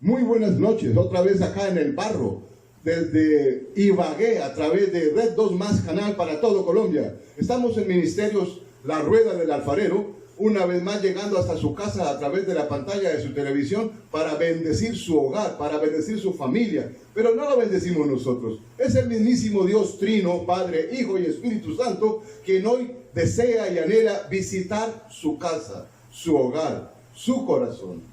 Muy buenas noches, otra vez acá en El Barro, desde Ibagué, a través de Red 2 Más Canal para todo Colombia. Estamos en Ministerios La Rueda del Alfarero, una vez más llegando hasta su casa a través de la pantalla de su televisión para bendecir su hogar, para bendecir su familia. Pero no lo bendecimos nosotros, es el mismísimo Dios Trino, Padre, Hijo y Espíritu Santo, quien hoy desea y anhela visitar su casa, su hogar, su corazón.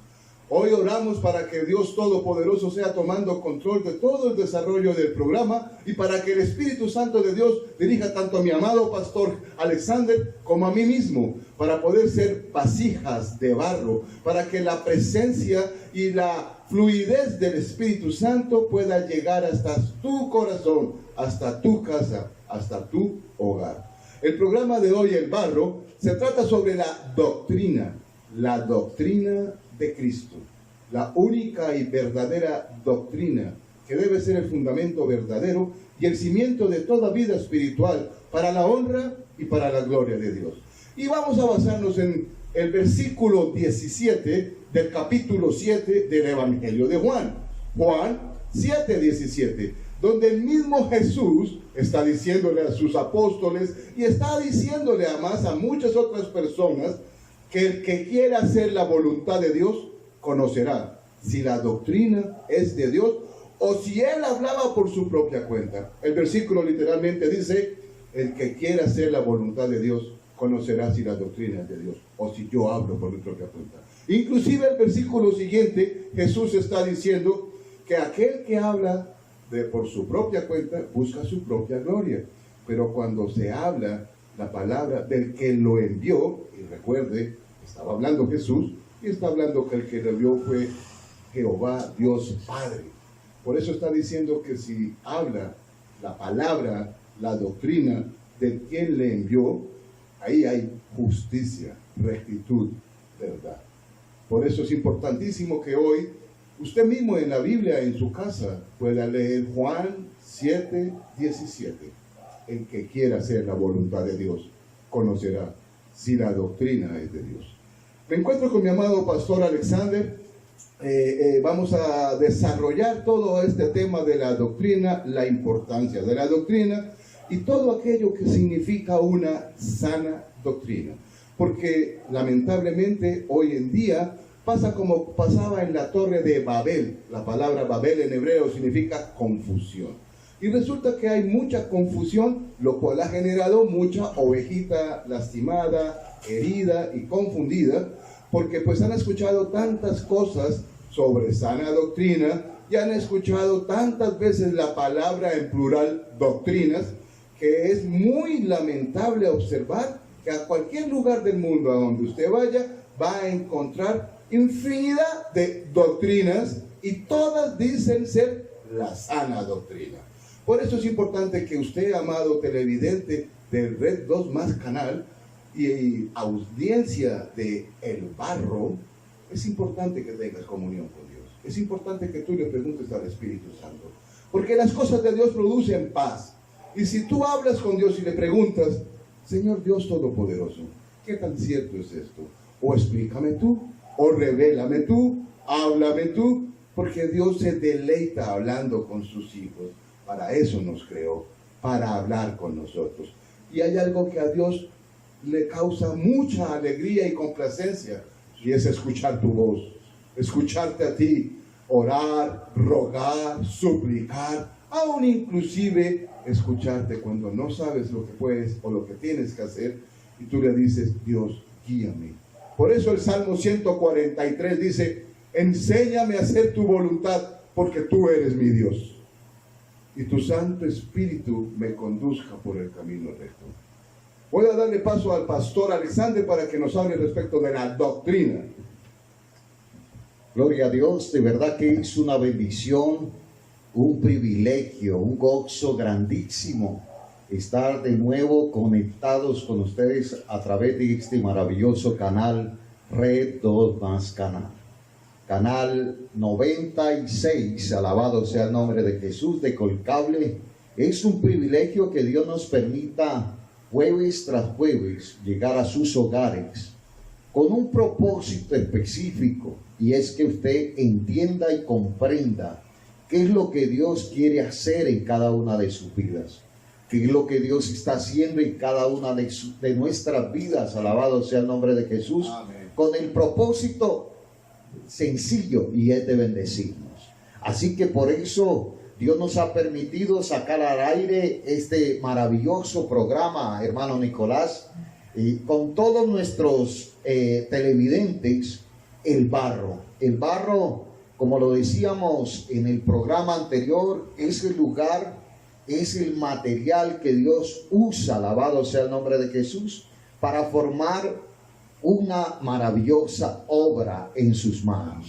Hoy oramos para que Dios Todopoderoso sea tomando control de todo el desarrollo del programa y para que el Espíritu Santo de Dios dirija tanto a mi amado pastor Alexander como a mí mismo, para poder ser vasijas de barro, para que la presencia y la fluidez del Espíritu Santo pueda llegar hasta tu corazón, hasta tu casa, hasta tu hogar. El programa de hoy, El Barro, se trata sobre la doctrina de Cristo, la única y verdadera doctrina que debe ser el fundamento verdadero y el cimiento de toda vida espiritual para la honra y para la gloria de Dios. Y vamos a basarnos en el versículo 17 del capítulo 7 del Evangelio de Juan. Juan 7:17, donde el mismo Jesús está diciéndole a sus apóstoles y está diciéndole además a muchas otras personas que el que quiera hacer la voluntad de Dios conocerá si la doctrina es de Dios o si él hablaba por su propia cuenta. El versículo literalmente dice: el que quiera hacer la voluntad de Dios conocerá si la doctrina es de Dios o si yo hablo por mi propia cuenta. Inclusive el versículo siguiente, Jesús está diciendo que aquel que habla por su propia cuenta busca su propia gloria, pero cuando se habla la palabra del que lo envió, y recuerde, estaba hablando Jesús, y está hablando que el que lo envió fue Jehová, Dios Padre. Por eso está diciendo que si habla la palabra, la doctrina de quien le envió, ahí hay justicia, rectitud, verdad. Por eso es importantísimo que hoy usted mismo en la Biblia, en su casa, pueda leer Juan 7:17. El que quiera hacer la voluntad de Dios conocerá si la doctrina es de Dios. Me encuentro con mi amado pastor Alexander. Vamos a desarrollar todo este tema de la doctrina, la importancia de la doctrina y todo aquello que significa una sana doctrina. Porque lamentablemente hoy en día pasa como pasaba en la torre de Babel. La palabra Babel en hebreo significa confusión. Y resulta que hay mucha confusión, lo cual ha generado mucha ovejita lastimada, herida y confundida, porque pues han escuchado tantas cosas sobre sana doctrina y han escuchado tantas veces la palabra en plural doctrinas, que es muy lamentable observar que a cualquier lugar del mundo a donde usted vaya va a encontrar infinidad de doctrinas y todas dicen ser la sana doctrina. Por eso es importante que usted, amado televidente del Red 2 Más Canal y audiencia de El Barro, es importante que tengas comunión con Dios. Es importante que tú le preguntes al Espíritu Santo, porque las cosas de Dios producen paz. Y si tú hablas con Dios y le preguntas: Señor Dios Todopoderoso, ¿qué tan cierto es esto? O explícame tú, o revélame tú, háblame tú, porque Dios se deleita hablando con sus hijos. Para eso nos creó, para hablar con nosotros. Y hay algo que a Dios le causa mucha alegría y complacencia, y es escuchar tu voz, escucharte a ti, orar, rogar, suplicar, aún inclusive escucharte cuando no sabes lo que puedes o lo que tienes que hacer, y tú le dices: Dios, guíame. Por eso el Salmo 143 dice: enséñame a hacer tu voluntad, porque tú eres mi Dios, y tu Santo Espíritu me conduzca por el camino recto. Voy a darle paso al pastor Alexander para que nos hable respecto de la doctrina. Gloria a Dios, de verdad que es una bendición, un privilegio, un gozo grandísimo estar de nuevo conectados con ustedes a través de este maravilloso canal, Red 2 Más Canal. Canal 96, alabado sea el nombre de Jesús, de Colcable. Es un privilegio que Dios nos permita jueves tras jueves llegar a sus hogares con un propósito específico, y es que usted entienda y comprenda qué es lo que Dios quiere hacer en cada una de sus vidas, qué es lo que Dios está haciendo en cada una de nuestras vidas. Alabado sea el nombre de Jesús. Amén. Con el propósito sencillo, y es de bendecirnos. Así que por eso Dios nos ha permitido sacar al aire este maravilloso programa, hermano Nicolás, y con todos nuestros televidentes. El barro, como lo decíamos en el programa anterior, es el lugar, es el material que Dios usa, alabado sea el nombre de Jesús, para formar una maravillosa obra en sus manos.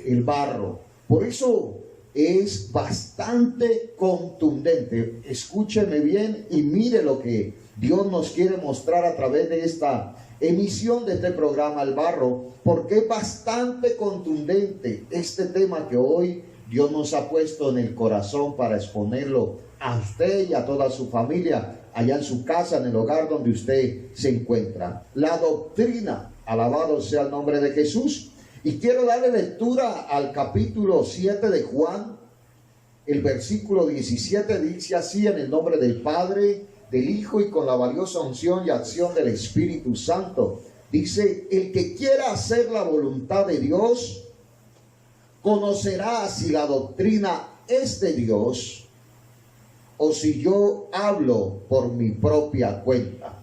El barro. Por eso es bastante contundente. Escúcheme bien y mire lo que Dios nos quiere mostrar a través de esta emisión de este programa, El Barro, porque es bastante contundente este tema que hoy Dios nos ha puesto en el corazón para exponerlo a usted y a toda su familia, allá en su casa, en el hogar donde usted se encuentra. La doctrina, alabado sea el nombre de Jesús. Y quiero darle lectura al capítulo 7 de Juan. El versículo 17 dice así: en el nombre del Padre, del Hijo y con la valiosa unción y acción del Espíritu Santo. Dice: el que quiera hacer la voluntad de Dios, conocerá si la doctrina es de Dios o si yo hablo por mi propia cuenta.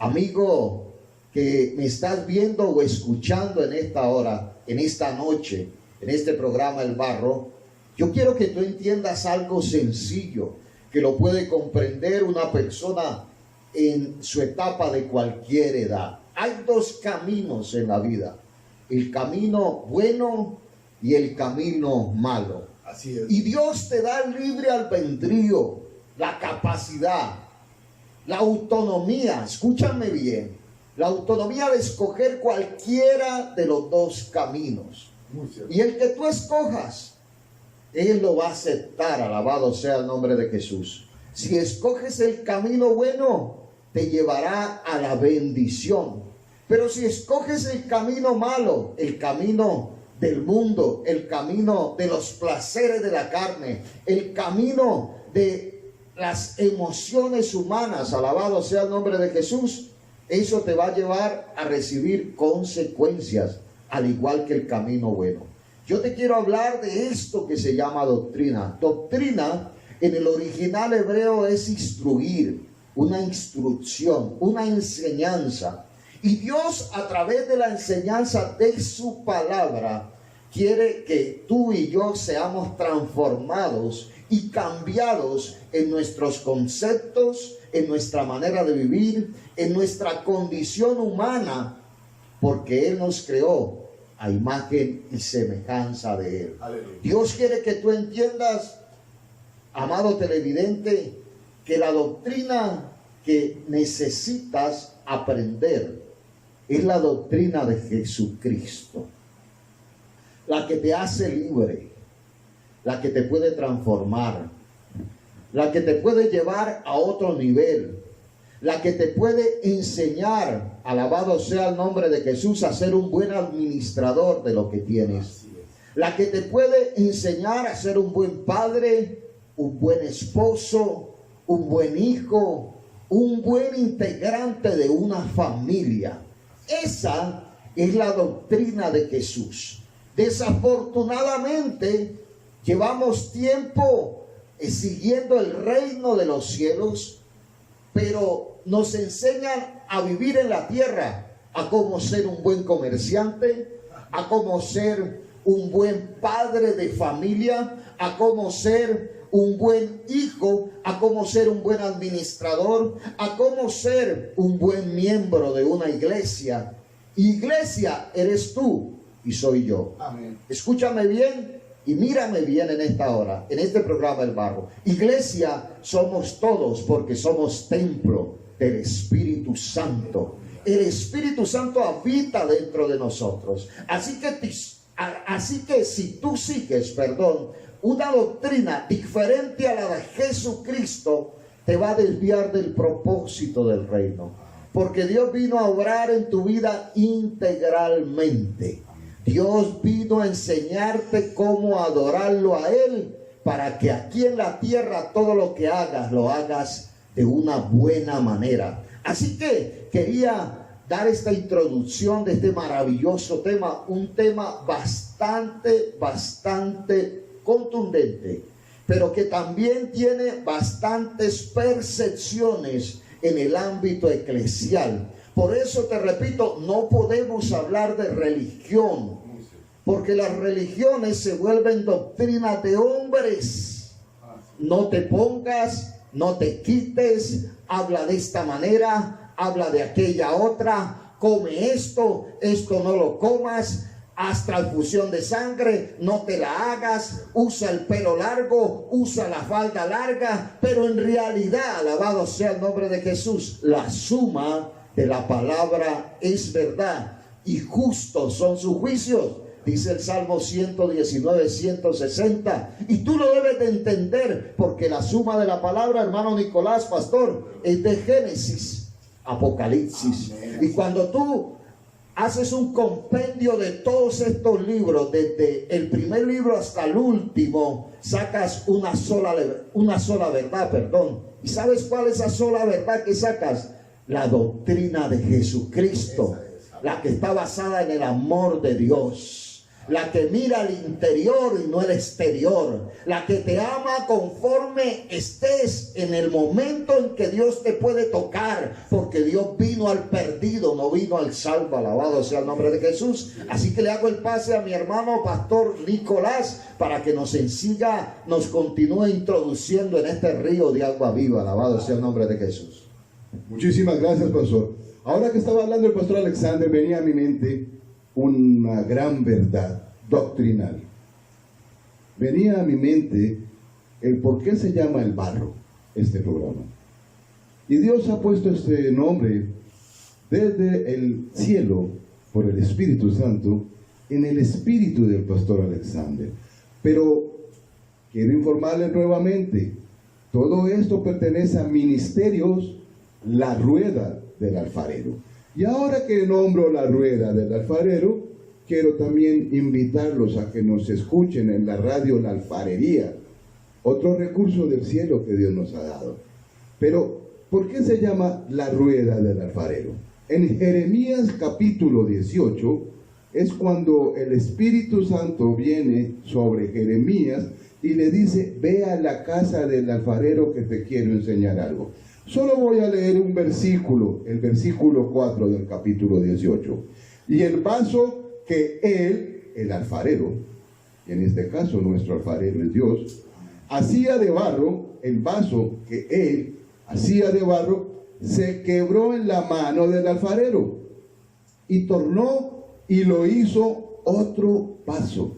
Amigo que me estás viendo o escuchando en esta hora, en esta noche, en este programa El Barro, yo quiero que tú entiendas algo sencillo, que lo puede comprender una persona en su etapa de cualquier edad. Hay dos caminos en la vida: el camino bueno y el camino malo. Así es. Y Dios te da el libre albedrío, la capacidad, la autonomía, escúchame bien, la autonomía de escoger cualquiera de los dos caminos. Y el que tú escojas, Él lo va a aceptar, alabado sea el nombre de Jesús. Si escoges el camino bueno, te llevará a la bendición. Pero si escoges el camino malo, el camino del mundo, el camino de los placeres de la carne, el camino de las emociones humanas, alabado sea el nombre de Jesús, eso te va a llevar a recibir consecuencias, al igual que el camino bueno. Yo te quiero hablar de esto que se llama doctrina. Doctrina en el original hebreo es instruir, una instrucción, una enseñanza. Y Dios, a través de la enseñanza de su palabra, quiere que tú y yo seamos transformados y cambiados en nuestros conceptos, en nuestra manera de vivir, en nuestra condición humana, porque Él nos creó a imagen y semejanza de Él. Aleluya. Dios quiere que tú entiendas, amado televidente, que la doctrina que necesitas aprender es la doctrina de Jesucristo, la que te hace libre, la que te puede transformar, la que te puede llevar a otro nivel, la que te puede enseñar, alabado sea el nombre de Jesús, a ser un buen administrador de lo que tienes, la que te puede enseñar a ser un buen padre, un buen esposo, un buen hijo, un buen integrante de una familia. Esa es la doctrina de Jesús. Desafortunadamente, llevamos tiempo siguiendo el reino de los cielos, pero nos enseñan a vivir en la tierra, a cómo ser un buen comerciante, a cómo ser un buen padre de familia, a cómo ser un buen hijo, a cómo ser un buen administrador, a cómo ser un buen miembro de una iglesia. Iglesia eres tú y soy yo. Amén. Escúchame bien y mírame bien en esta hora, en este programa El Barro. Iglesia somos todos, porque somos templo del Espíritu Santo. El Espíritu Santo habita dentro de nosotros. Así que si tú sigues, una doctrina diferente a la de Jesucristo, te va a desviar del propósito del reino. porque Dios vino a obrar en tu vida integralmente. Dios vino a enseñarte cómo adorarlo a Él, para que aquí en la tierra todo lo que hagas, lo hagas de una buena manera. Así que quería dar esta introducción de este maravilloso tema, un tema bastante contundente, pero que también tiene bastantes percepciones en el ámbito eclesial. Por eso te repito, no podemos hablar de religión, porque las religiones se vuelven doctrinas de hombres. No te pongas, no te quites, habla de esta manera, habla de aquella otra, come esto, esto no lo comas, haz transfusión de sangre, no te la hagas, usa el pelo largo, usa la falda larga, pero en realidad, alabado sea el nombre de Jesús, la suma de la palabra es verdad y justos son sus juicios. Dice el Salmo 119, 160. Y tú lo debes de entender, porque la suma de la palabra, hermano Nicolás, pastor, es de Génesis, Apocalipsis. Amén. Y cuando tú haces un compendio de todos estos libros, desde el primer libro hasta el último, sacas una sola verdad, perdón. ¿Y sabes cuál es esa sola verdad que sacas? La doctrina de Jesucristo, la que está basada en el amor de Dios, la que mira al interior y no el exterior, la que te ama conforme estés en el momento en que Dios te puede tocar, porque Dios vino al perdido, no vino al salvo, alabado sea el nombre de Jesús. Así que le hago el pase a mi hermano pastor Nicolás para que nos continúe introduciendo en este río de agua viva, alabado sea el nombre de Jesús. Muchísimas gracias, pastor. Ahora que estaba hablando el pastor Alexander, venía a mi mente una gran verdad doctrinal. Venía a mi mente el por qué se llama el barro este programa. Y Dios ha puesto este nombre desde el cielo por el Espíritu Santo en el espíritu del pastor Alexander. Pero quiero informarles nuevamente, todo esto pertenece a Ministerios La Rueda del Alfarero. Y ahora que nombro La Rueda del Alfarero, quiero también invitarlos a que nos escuchen en la radio La Alfarería, otro recurso del cielo que Dios nos ha dado. Pero, ¿por qué se llama La Rueda del Alfarero? En Jeremías capítulo 18 es cuando el Espíritu Santo viene sobre Jeremías y le dice: ve a la casa del alfarero que te quiero enseñar algo. Solo voy a leer un versículo, el versículo 4 del capítulo 18. Y el vaso que él, el alfarero, y en este caso nuestro alfarero es Dios, hacía de barro, el vaso que él hacía de barro, se quebró en la mano del alfarero, y tornó y lo hizo otro vaso,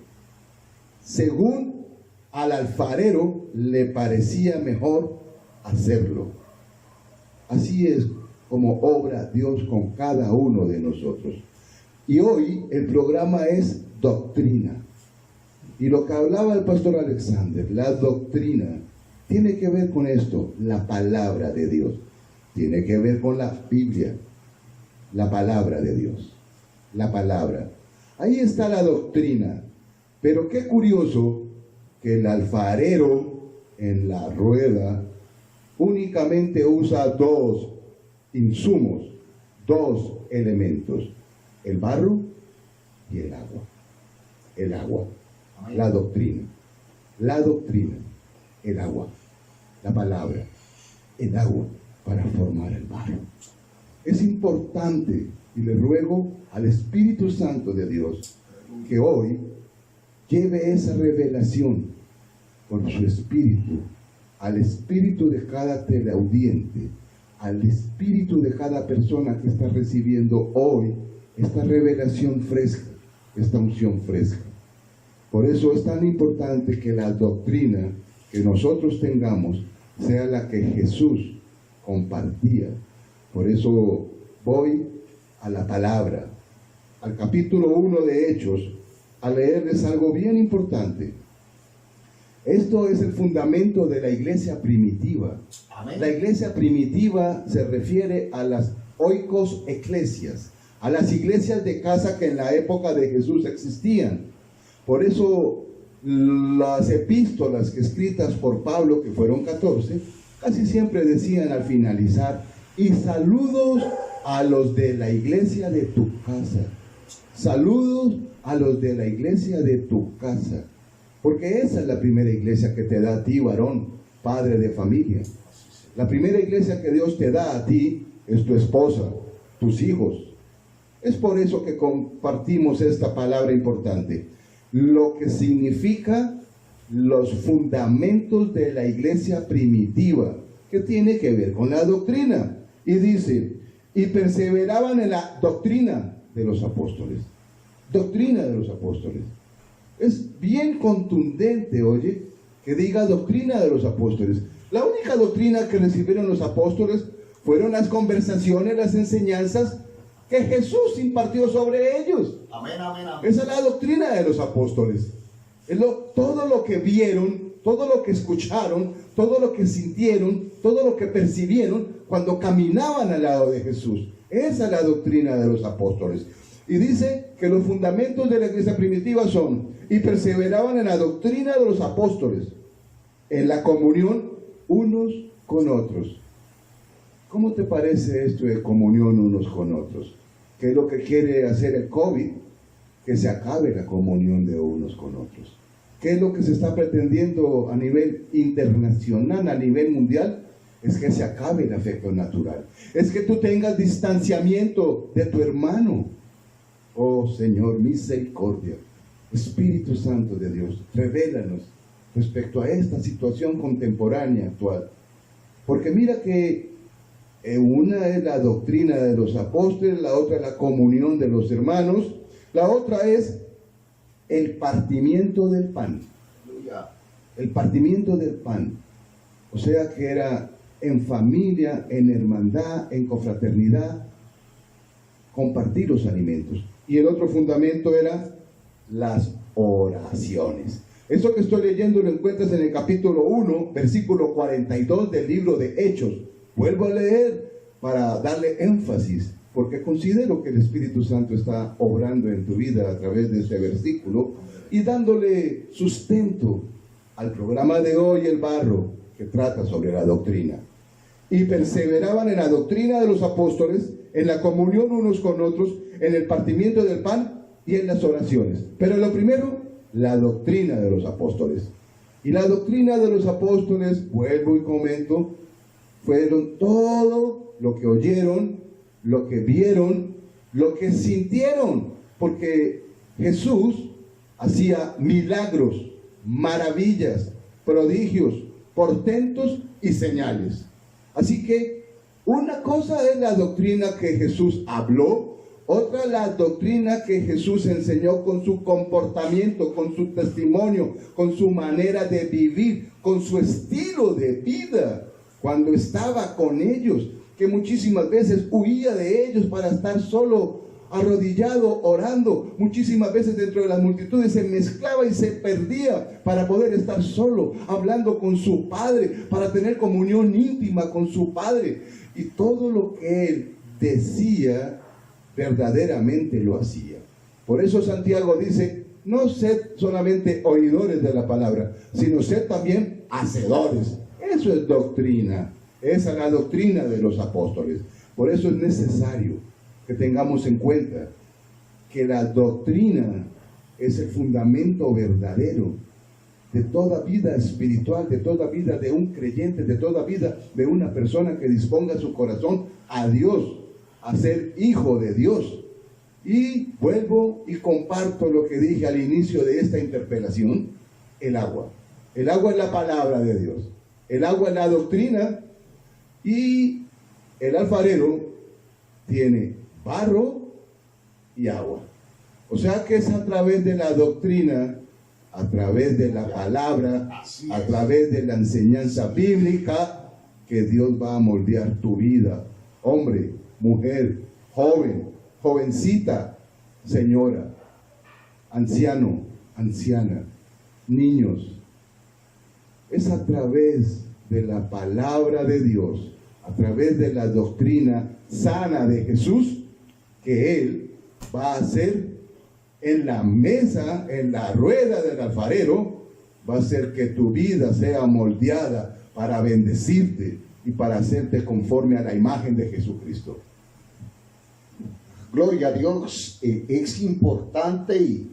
según al alfarero le parecía mejor hacerlo. Así es como obra Dios con cada uno de nosotros. Y hoy el programa es doctrina. Y lo que hablaba el pastor Alexander, la doctrina, tiene que ver con esto, la palabra de Dios. Tiene que ver con la Biblia, la palabra de Dios. La palabra. Ahí está la doctrina. Pero qué curioso que el alfarero en la rueda únicamente usa dos insumos, dos elementos: el barro y el agua. El agua, la doctrina, el agua, la palabra, el agua para formar el barro. Es importante, y le ruego al Espíritu Santo de Dios que hoy lleve esa revelación por su Espíritu al espíritu de cada teleaudiente, al espíritu de cada persona que está recibiendo hoy esta revelación fresca, esta unción fresca. Por eso es tan importante que la doctrina que nosotros tengamos sea la que Jesús compartía. Por eso voy a la palabra, al capítulo 1 de Hechos, a leerles algo bien importante. Esto es el fundamento de la iglesia primitiva. Amén. La iglesia primitiva se refiere a las oikos eclesias, a las iglesias de casa que en la época de Jesús existían. Por eso las epístolas escritas por Pablo, que fueron 14, casi siempre decían al finalizar: y saludos a los de la iglesia de tu casa. Saludos a los de la iglesia de tu casa. Porque esa es la primera iglesia que te da a ti, varón, padre de familia. La primera iglesia que Dios te da a ti es tu esposa, tus hijos. Es por eso que compartimos esta palabra importante. Lo que significa los fundamentos de la iglesia primitiva, que tiene que ver con la doctrina. Y dice: y perseveraban en la doctrina de los apóstoles. Doctrina de los apóstoles. Es bien contundente, oye, que diga doctrina de los apóstoles. La única doctrina que recibieron los apóstoles fueron las conversaciones, las enseñanzas que Jesús impartió sobre ellos. Amén, amén, amén. Esa es la doctrina de los apóstoles. Todo lo que vieron, todo lo que escucharon, todo lo que sintieron, todo lo que percibieron cuando caminaban al lado de Jesús. Esa es la doctrina de los apóstoles. Y dice que los fundamentos de la iglesia primitiva son: y perseveraban en la doctrina de los apóstoles, en la comunión unos con otros. ¿Cómo te parece esto de comunión unos con otros? ¿Qué es lo que quiere hacer el COVID? Que se acabe la comunión de unos con otros. ¿Qué es lo que se está pretendiendo a nivel internacional, a nivel mundial? Es que se acabe el afecto natural. Es que tú tengas distanciamiento de tu hermano. Oh Señor, misericordia. Espíritu Santo de Dios, revélanos respecto a esta situación contemporánea actual. Porque mira que una es la doctrina de los apóstoles, la otra es la comunión de los hermanos, la otra es el partimiento del pan. El partimiento del pan. O sea que era en familia, en hermandad, en confraternidad, compartir los alimentos. Y el otro fundamento era las oraciones. Eso que estoy leyendo lo encuentras en el capítulo 1, versículo 42 del libro de Hechos. Vuelvo a leer para darle énfasis, porque considero que el Espíritu Santo está obrando en tu vida a través de este versículo y dándole sustento al programa de hoy, El Barro, que trata sobre la doctrina. Y perseveraban en la doctrina de los apóstoles, en la comunión unos con otros, en el partimiento del pan y en las oraciones. Pero lo primero, la doctrina de los apóstoles. Y la doctrina de los apóstoles, vuelvo y comento, fueron todo lo que oyeron, lo que vieron, lo que sintieron, porque Jesús hacía milagros, maravillas, prodigios, portentos y señales. Así que una cosa es la doctrina que Jesús habló, otra la doctrina que Jesús enseñó con su comportamiento, con su testimonio, con su manera de vivir, con su estilo de vida cuando estaba con ellos, que muchísimas veces huía de ellos para estar solo, arrodillado, orando. Muchísimas veces dentro de las multitudes se mezclaba y se perdía para poder estar solo, hablando con su Padre, para tener comunión íntima con su Padre. Y todo lo que él decía, verdaderamente lo hacía. Por eso Santiago dice: no sed solamente oidores de la palabra, sino sed también hacedores. Eso es doctrina. Esa es la doctrina de los apóstoles. Por eso es necesario que tengamos en cuenta que la doctrina es el fundamento verdadero de toda vida espiritual, de toda vida de un creyente, de toda vida de una persona que disponga su corazón a Dios, a ser hijo de Dios. Y vuelvo y comparto lo que dije al inicio de esta interpelación: el agua. El agua es la palabra de Dios. El agua es la doctrina, y el alfarero tiene barro y agua. O sea que es a través de la doctrina, a través de la palabra, a través de la enseñanza bíblica, que Dios va a moldear tu vida. Hombre, mujer, joven, jovencita, señora, anciano, anciana, niños. Es a través de la palabra de Dios, a través de la doctrina sana de Jesús, que Él va a hacer en la mesa, en la rueda del alfarero, va a hacer que tu vida sea moldeada para bendecirte y para hacerte conforme a la imagen de Jesucristo. Gloria a Dios. Es importante y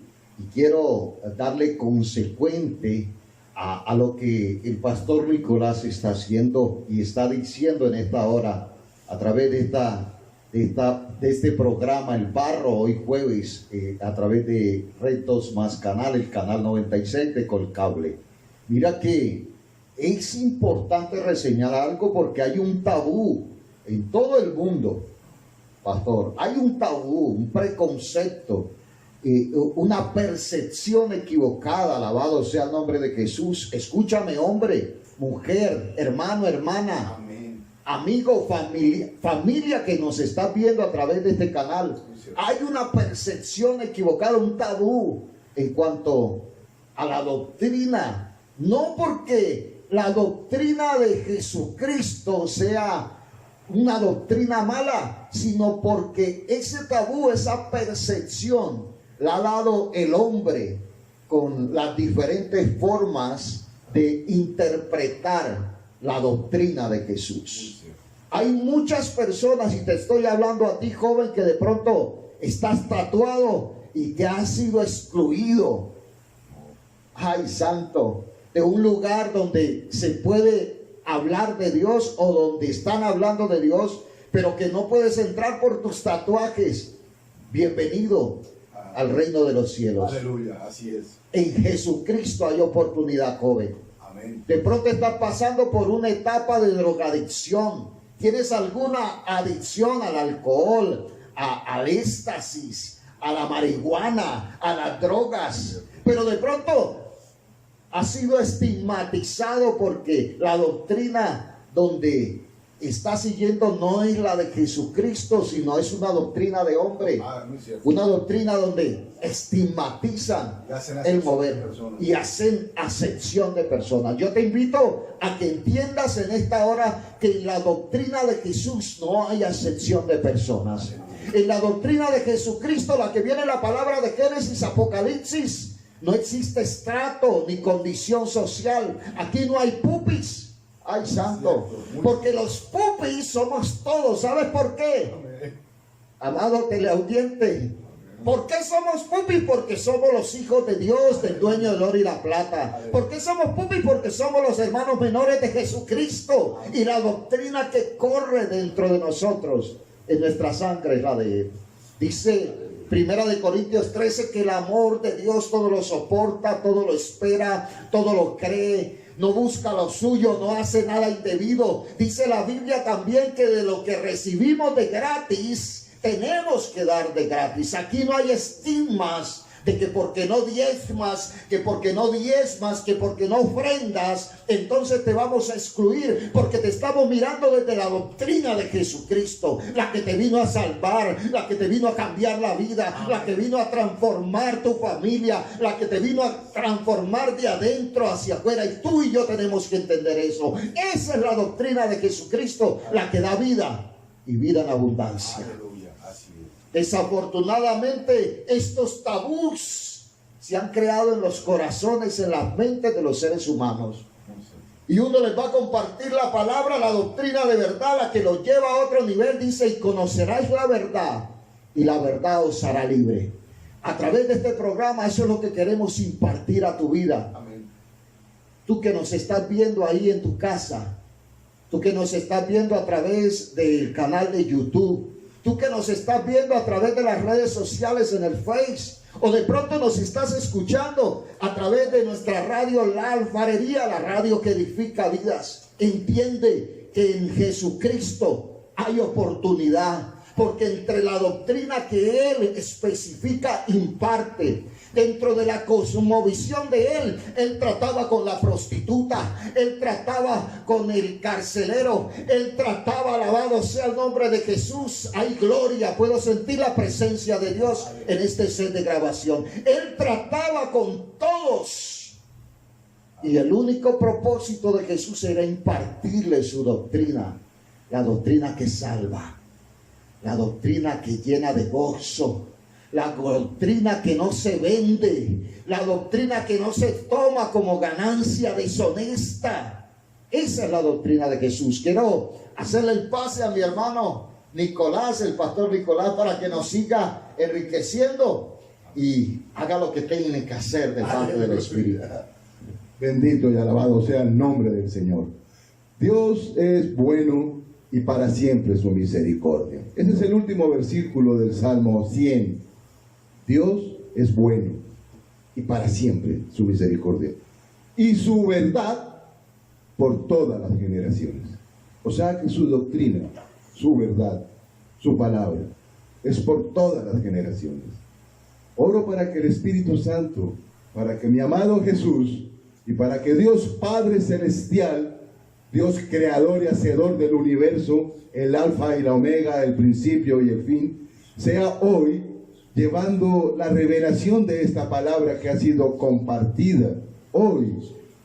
quiero darle consecuente a lo que el pastor Nicolás está haciendo y está diciendo en esta hora a través de este programa El Barro, hoy jueves, a través de Red 2 Más Canal, el canal 96 de Colcable. Mira que es importante reseñar algo porque hay un tabú en todo el mundo, pastor. Hay un tabú, un preconcepto, una percepción equivocada. Alabado sea el nombre de Jesús. Escúchame, hombre, mujer, hermano, hermana, amén, amigo, familia que nos está viendo a través de este canal. Hay una percepción equivocada, un tabú en cuanto a la doctrina. No porque la doctrina de Jesucristo sea una doctrina mala, sino porque ese tabú, esa percepción, la ha dado el hombre con las diferentes formas de interpretar la doctrina de Jesús. Hay muchas personas, y te estoy hablando a ti, joven, que de pronto estás tatuado y que has sido excluido, ay santo, de un lugar donde se puede hablar de Dios o donde están hablando de Dios, pero que no puedes entrar por tus tatuajes. Bienvenido al reino de los cielos. Aleluya, así es. En Jesucristo hay oportunidad, joven. Amén. De pronto estás pasando por una etapa de drogadicción. ¿Tienes alguna adicción al alcohol, al éxtasis, a la marihuana, a las drogas? Pero de pronto ha sido estigmatizado porque la doctrina donde está siguiendo no es la de Jesucristo, sino es una doctrina de hombre. Una doctrina donde estigmatizan el mover y hacen acepción de personas. Yo te invito a que entiendas en esta hora que en la doctrina de Jesús no hay acepción de personas. En la doctrina de Jesucristo, la que viene en la palabra de Génesis, Apocalipsis, no existe estrato ni condición social. Aquí no hay pupis. Ay, santo. Porque los pupis somos todos. ¿Sabes por qué? Amado teleaudiente, ¿por qué somos pupis? Porque somos los hijos de Dios, del dueño del oro y la plata. ¿Por qué somos pupis? Porque somos los hermanos menores de Jesucristo. Y la doctrina que corre dentro de nosotros, en nuestra sangre, es la de Él. Dice Primera de Corintios 13 que el amor de Dios todo lo soporta, todo lo espera, todo lo cree, no busca lo suyo, no hace nada indebido. Dice la Biblia también que de lo que recibimos de gratis, tenemos que dar de gratis. Aquí no hay estigmas de que porque no diezmas, que porque no diezmas, que porque no ofrendas, entonces te vamos a excluir, porque te estamos mirando desde la doctrina de Jesucristo, la que te vino a salvar, la que te vino a cambiar la vida, la que vino a transformar tu familia, la que te vino a transformar de adentro hacia afuera, y tú y yo tenemos que entender eso. Esa es la doctrina de Jesucristo, la que da vida y vida en abundancia. Desafortunadamente, estos tabús se han creado en los corazones, en las mentes de los seres humanos. Y uno les va a compartir la palabra, la doctrina de verdad, la que los lleva a otro nivel. Dice, y conoceráis la verdad, y la verdad os hará libre. A través de este programa, eso es lo que queremos impartir a tu vida. Amén. Tú que nos estás viendo ahí en tu casa, tú que nos estás viendo a través del canal de YouTube, tú que nos estás viendo a través de las redes sociales en el Face, o de pronto nos estás escuchando a través de nuestra radio La Alfarería, la radio que edifica vidas. Entiende que en Jesucristo hay oportunidad, porque entre la doctrina que Él especifica, imparte, dentro de la cosmovisión de Él trataba con la prostituta, Él trataba con el carcelero, Él trataba, alabado sea el nombre de Jesús, hay gloria, puedo sentir la presencia de Dios en este set de grabación. Él trataba con todos, y el único propósito de Jesús era impartirle su doctrina. la doctrina que salva, la doctrina que llena de gozo, la doctrina que no se vende, la doctrina que no se toma como ganancia deshonesta. Esa es la doctrina de Jesús. Quiero hacerle el pase a mi hermano Nicolás, el pastor Nicolás, para que nos siga enriqueciendo y haga lo que tiene que hacer de parte del Espíritu. Bendito y alabado sea el nombre del Señor. Dios es bueno y para siempre su misericordia. Ese es el último versículo del Salmo 100. Dios es bueno y para siempre su misericordia. Y su verdad por todas las generaciones. O sea que su doctrina, su verdad, su palabra, es por todas las generaciones. Oro para que el Espíritu Santo, para que mi amado Jesús y para que Dios Padre Celestial, Dios creador y hacedor del universo, el alfa y la omega, el principio y el fin, sea hoy llevando la revelación de esta palabra que ha sido compartida hoy.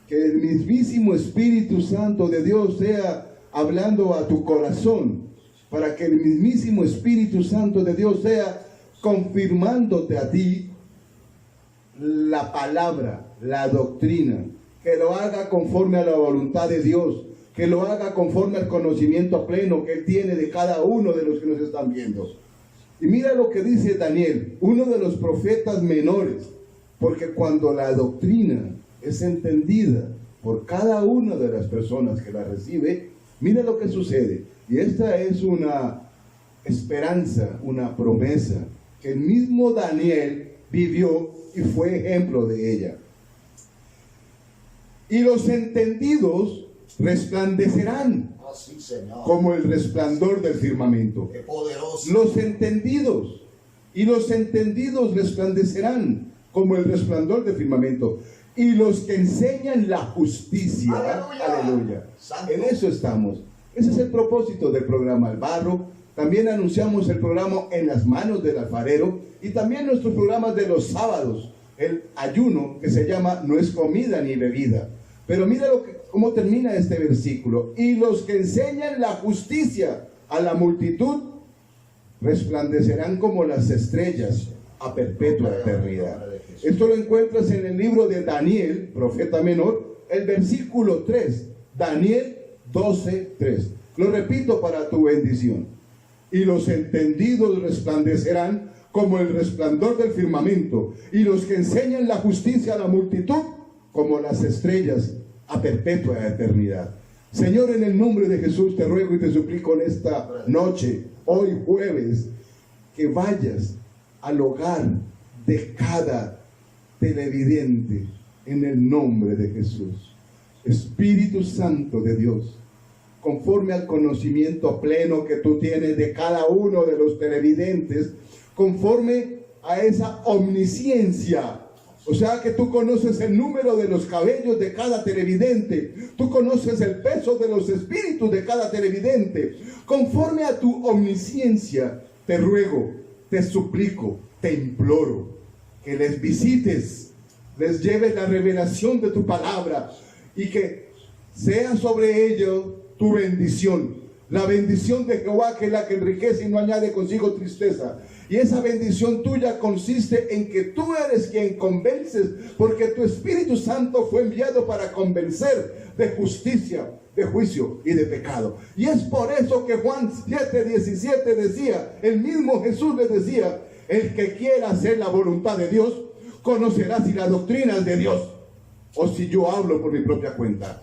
Que el mismísimo Espíritu Santo de Dios sea hablando a tu corazón, para que el mismísimo Espíritu Santo de Dios sea confirmándote a ti la palabra, la doctrina, que lo haga conforme a la voluntad de Dios, que lo haga conforme al conocimiento pleno que Él tiene de cada uno de los que nos están viendo. Y mira lo que dice Daniel, uno de los profetas menores, porque cuando la doctrina es entendida por cada una de las personas que la recibe, mira lo que sucede. Y esta es una esperanza, una promesa que el mismo Daniel vivió y fue ejemplo de ella. Y los entendidos resplandecerán como el resplandor del firmamento. ¡Qué poderoso! Los entendidos resplandecerán como el resplandor del firmamento. Y los que enseñan la justicia, aleluya, en eso estamos. Ese es el propósito del programa El Barro. También anunciamos el programa En las manos del alfarero y también nuestros programas de los sábados, el ayuno que se llama No es comida ni bebida. Pero mira cómo termina este versículo. Y los que enseñan la justicia a la multitud resplandecerán como las estrellas a perpetua eternidad. Esto lo encuentras en el libro de Daniel, profeta menor, el versículo 3, Daniel 12:3. Lo repito para tu bendición. Y los entendidos resplandecerán como el resplandor del firmamento, y los que enseñan la justicia a la multitud como las estrellas a perpetua eternidad. Señor, en el nombre de Jesús te ruego y te suplico en esta noche, hoy jueves, que vayas al hogar de cada televidente en el nombre de Jesús. Espíritu Santo de Dios, conforme al conocimiento pleno que tú tienes de cada uno de los televidentes, conforme a esa omnisciencia, o sea que tú conoces el número de los cabellos de cada televidente, tú conoces el peso de los espíritus de cada televidente, conforme a tu omnisciencia, te ruego, te suplico, te imploro, que les visites, les lleves la revelación de tu palabra y que sea sobre ellos tu bendición, la bendición de Jehová, que es la que enriquece y no añade consigo tristeza. Y esa bendición tuya consiste en que tú eres quien convences, porque tu Espíritu Santo fue enviado para convencer de justicia, de juicio y de pecado. Y es por eso que Juan 7:17 decía, el mismo Jesús les decía, el que quiera hacer la voluntad de Dios, conocerá si la doctrina es de Dios o si yo hablo por mi propia cuenta.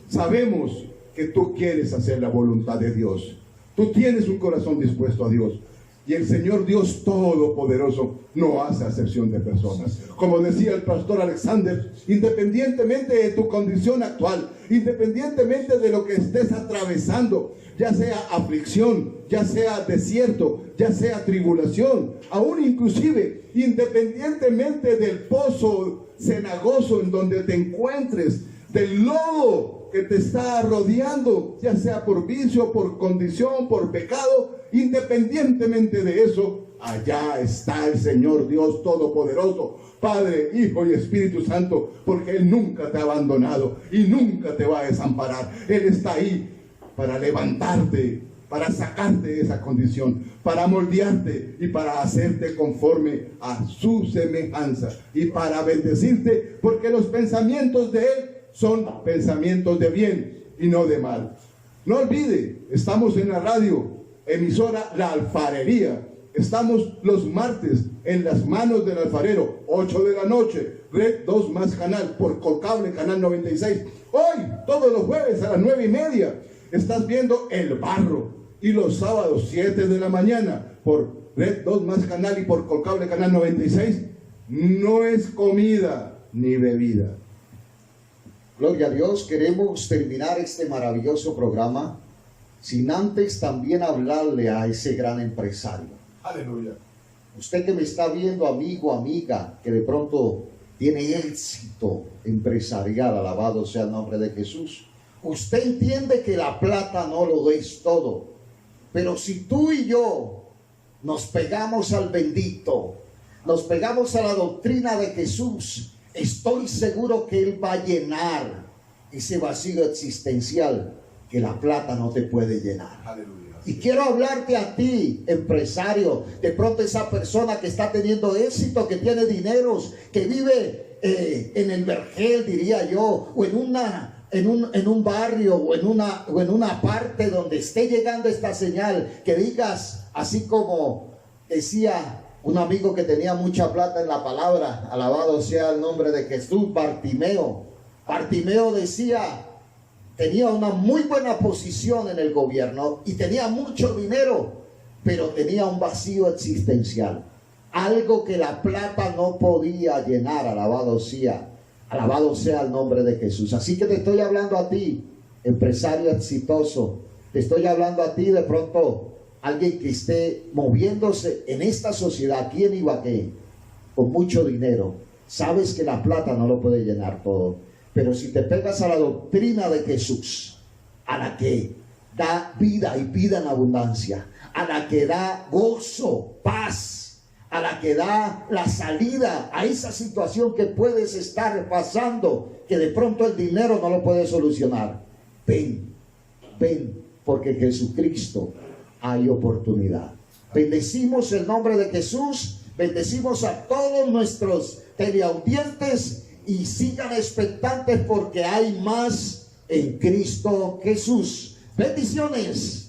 Sabemos que tú quieres hacer la voluntad de Dios. Tú tienes un corazón dispuesto a Dios. Y el Señor Dios Todopoderoso no hace acepción de personas. Como decía el pastor Alexander, independientemente de tu condición actual, independientemente de lo que estés atravesando, ya sea aflicción, ya sea desierto, ya sea tribulación, aún inclusive independientemente del pozo cenagoso en donde te encuentres, del lodo que te está rodeando, ya sea por vicio, por condición, por pecado, independientemente de eso, allá está el Señor Dios Todopoderoso, Padre, Hijo y Espíritu Santo, porque Él nunca te ha abandonado y nunca te va a desamparar. Él está ahí para levantarte, para sacarte de esa condición, para moldearte y para hacerte conforme a su semejanza y para bendecirte, porque los pensamientos de Él son pensamientos de bien y no de mal. No olvide, estamos en la radio, emisora La Alfarería. Estamos los martes en las manos del alfarero, 8 de la noche, Red 2 más canal, por Colcable, canal 96. Hoy, todos los jueves a las 9:30, estás viendo El Barro. Y los sábados, 7 de la mañana, por Red 2 más canal y por Colcable, canal 96. No es comida ni bebida. Gloria a Dios, queremos terminar este maravilloso programa sin antes también hablarle a ese gran empresario. Aleluya. Usted que me está viendo, amigo, amiga, que de pronto tiene éxito empresarial, alabado sea el nombre de Jesús. Usted entiende que la plata no lo es todo, pero si tú y yo nos pegamos al bendito, nos pegamos a la doctrina de Jesús, estoy seguro que Él va a llenar ese vacío existencial que la plata no te puede llenar. Aleluya. Y quiero hablarte a ti, empresario, de pronto esa persona que está teniendo éxito, que tiene dineros, que vive en el vergel, diría yo, o en un barrio, o en una parte donde esté llegando esta señal, que digas, así como decía un amigo que tenía mucha plata en la palabra, alabado sea el nombre de Jesús, Bartimeo. Bartimeo decía, tenía una muy buena posición en el gobierno y tenía mucho dinero, pero tenía un vacío existencial, algo que la plata no podía llenar. Alabado sea el nombre de Jesús. Así que te estoy hablando a ti, empresario exitoso, te estoy hablando a ti, de pronto alguien que esté moviéndose en esta sociedad, aquí en Ibagué, con mucho dinero. Sabes que la plata no lo puede llenar todo, pero si te pegas a la doctrina de Jesús, a la que da vida y vida en abundancia, a la que da gozo, paz, a la que da la salida a esa situación que puedes estar pasando, que de pronto el dinero no lo puede solucionar. Ven, porque en Jesucristo hay oportunidad. Bendecimos el nombre de Jesús, bendecimos a todos nuestros teleaudientes y sigan expectantes porque hay más en Cristo Jesús. Bendiciones.